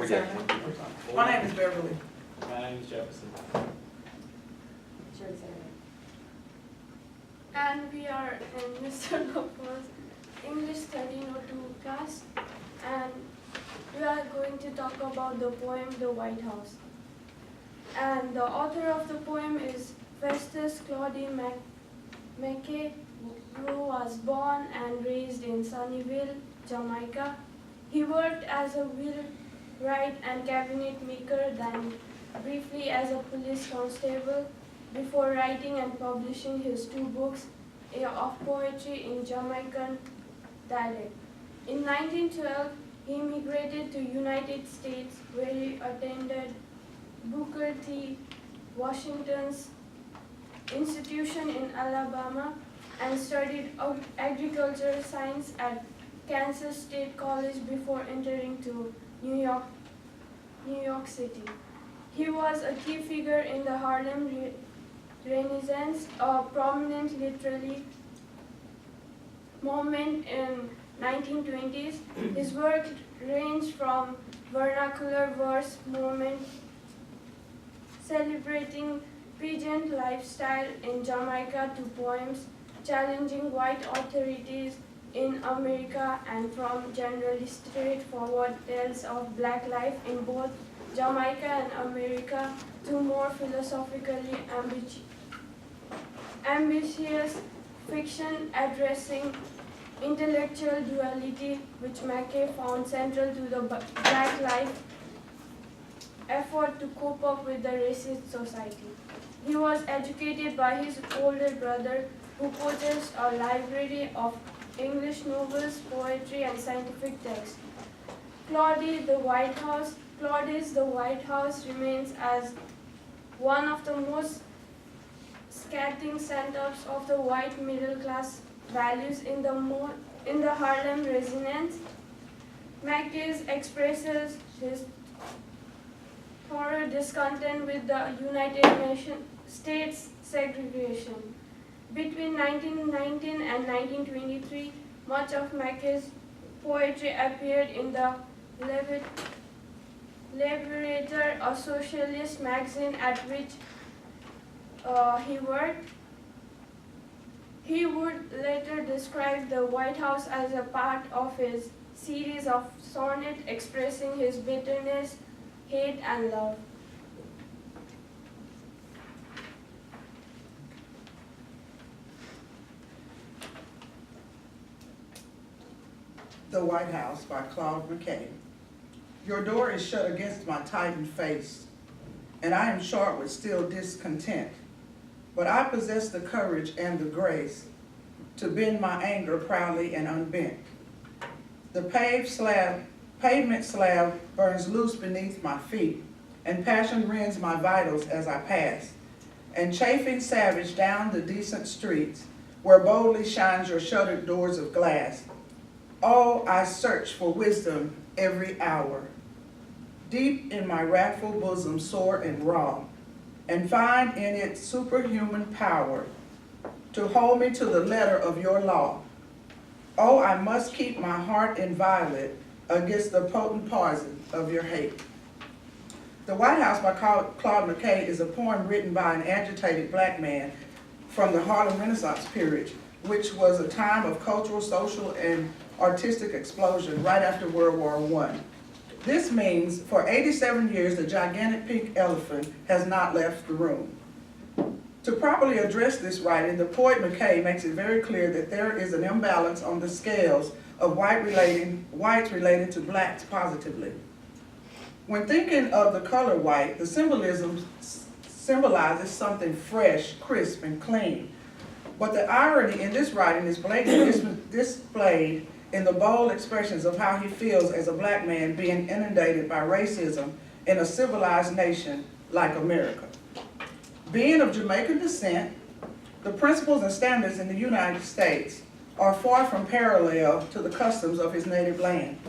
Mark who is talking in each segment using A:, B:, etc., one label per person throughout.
A: Mr. Chairman. My name is Beverly.
B: My name is Jefferson.
C: And we are in Mr. Lopa's English study note 2 class, and we are going to talk about the poem The White House. And the author of the poem is Festus Claude Mackay, who was born and raised in Sunnyvale, Jamaica. He worked as a wheelwright and cabinet maker, then briefly as a police constable, before writing and publishing his 2 books of poetry in Jamaican dialect. In 1912, he immigrated to United States, where he attended Booker T. Washington's institution in Alabama and studied agricultural science at Kansas State College before entering to New York City. He was a key figure in the Harlem Renaissance, a prominent literary movement in 1920s. His work ranged from vernacular verse movement celebrating peasant lifestyle in Jamaica to poems challenging white authorities in America, and from generally straightforward tales of black life in both Jamaica and America to more philosophically ambitious fiction addressing intellectual duality, which Mackay found central to the black life effort to cope up with the racist society. He was educated by his older brother, who possessed a library of English novels, poetry, and scientific texts. Claude's The White House remains as one of the most scathing centers of the white middle class values in the Harlem Renaissance. Mackay expresses his thorough discontent with the United States segregation. Between 1919 and 1923, much of Mackay's poetry appeared in the Liberator, a socialist magazine at which he worked. He would later describe the White House as a part of his series of sonnets expressing his bitterness, hate, and love.
A: The White House by Claude Mackay. Your door is shut against my tightened face, and I am short with still discontent. But I possess the courage and the grace to bend my anger proudly and unbent. The pavement slab burns loose beneath my feet, and passion rends my vitals as I pass, and chafing savage down the decent streets, where boldly shines your shuttered doors of glass. Oh, I search for wisdom every hour, deep in my wrathful bosom sore and raw, and find in it superhuman power to hold me to the letter of your law. Oh, I must keep my heart inviolate against the potent poison of your hate. The White House by Claude Mackay is a poem written by an agitated black man from the Harlem Renaissance period, which was a time of cultural, social, and artistic explosion right after World War I. This means for 87 years, the gigantic pink elephant has not left the room. To properly address this writing, the poet Mackay makes it very clear that there is an imbalance on the scales of whites relating to blacks positively. When thinking of the color white, the symbolism symbolizes something fresh, crisp, and clean. But the irony in this writing is blatantly displayed in the bold expressions of how he feels as a black man being inundated by racism in a civilized nation like America. Being of Jamaican descent, the principles and standards in the United States are far from parallel to the customs of his native land,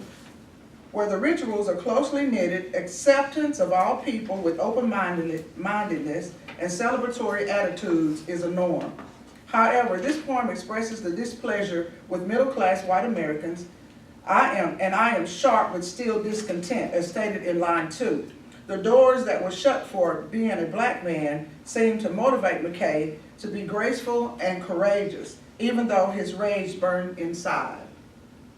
A: where the rituals are closely knitted, acceptance of all people with open-mindedness and celebratory attitudes is a norm. However, this poem expresses the displeasure with middle-class white Americans I am sharp with still discontent, as stated in line 2. The doors that were shut for being a black man seemed to motivate McKay to be graceful and courageous, even though his rage burned inside.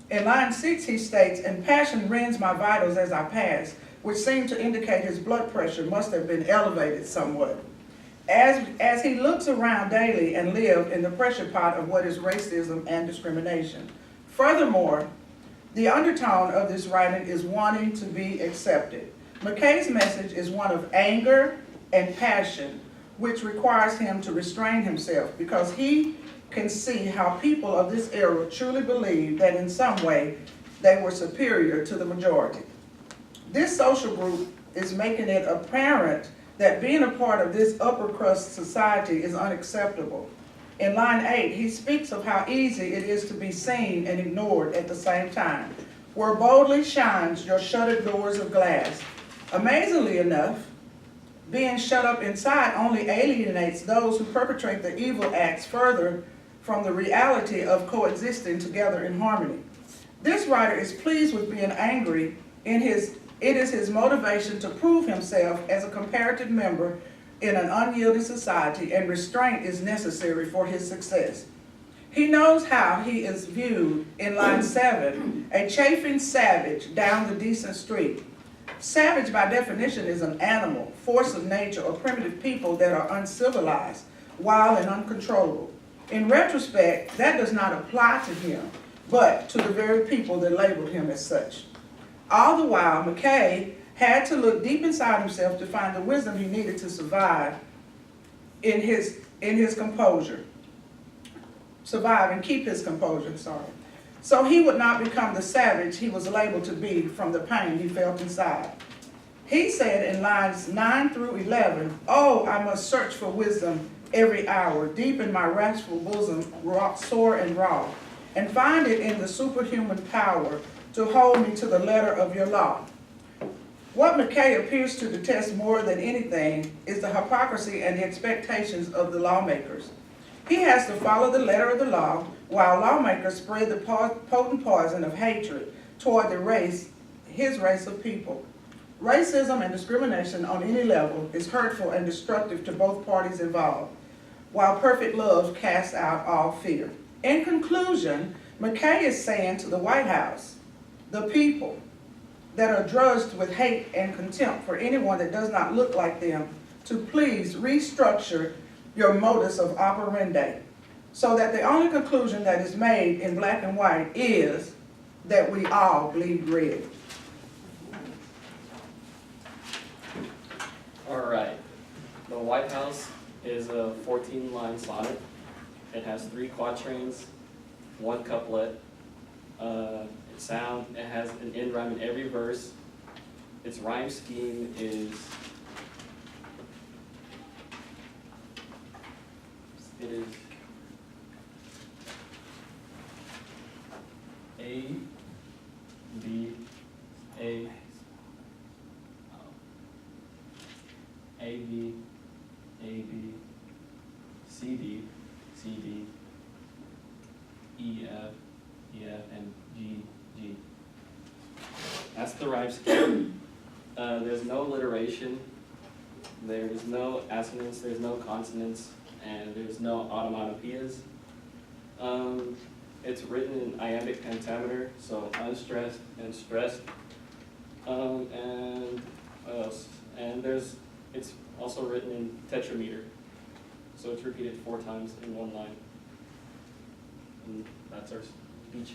A: In line 6, he states, "And passion rends my vitals as I pass," which seemed to indicate his blood pressure must have been elevated somewhat. As he looks around daily and lived in the pressure pot of what is racism and discrimination. Furthermore, the undertone of this writing is wanting to be accepted. McKay's message is one of anger and passion, which requires him to restrain himself because he can see how people of this era truly believe that in some way they were superior to the majority. This social group is making it apparent that being a part of this upper crust society is unacceptable. In line 8, he speaks of how easy it is to be seen and ignored at the same time. "Where boldly shines your shuttered doors of glass." Amazingly enough, being shut up inside only alienates those who perpetrate the evil acts further from the reality of coexisting together in harmony. This writer is pleased with being angry. It is his motivation to prove himself as a comparative member in an unyielding society, and restraint is necessary for his success. He knows how he is viewed in line 7, a chafing savage down the decent street. Savage by definition is an animal, force of nature, or primitive people that are uncivilized, wild, and uncontrollable. In retrospect, that does not apply to him, but to the very people that labeled him as such. All the while, McKay had to look deep inside himself to find the wisdom he needed to survive in his composure. Survive and keep his composure, so he would not become the savage he was labeled to be from the pain he felt inside. He said in lines 9 through 11, "Oh, I must search for wisdom every hour, deep in my wrathful bosom, sore and raw, and find it in the superhuman power to hold me to the letter of your law." What McKay appears to detest more than anything is the hypocrisy and the expectations of the lawmakers. He has to follow the letter of the law, while lawmakers spread the potent poison of hatred toward his race of people. Racism and discrimination on any level is hurtful and destructive to both parties involved, while perfect love casts out all fear. In conclusion, McKay is saying to the White House, the people that are drugged with hate and contempt for anyone that does not look like them, to please restructure your modus of operandi, so that the only conclusion that is made in black and white is that we all bleed red.
B: All right. The White House is a 14-line sonnet. It has 3 quatrains, 1 couplet. It has an end rhyme in every verse. Its rhyme scheme is A, B, A, A, B, A, B, C, D, C, D, E, F, E, F, and G, G. That's the rhyme scheme. There's no alliteration, there's no assonance, there's no consonants, and there's no onomatopoeias. It's written in iambic pentameter, so unstressed and stressed. And what else? And it's also written in tetrameter, so it's repeated 4 times in 1 line. And that's our speech.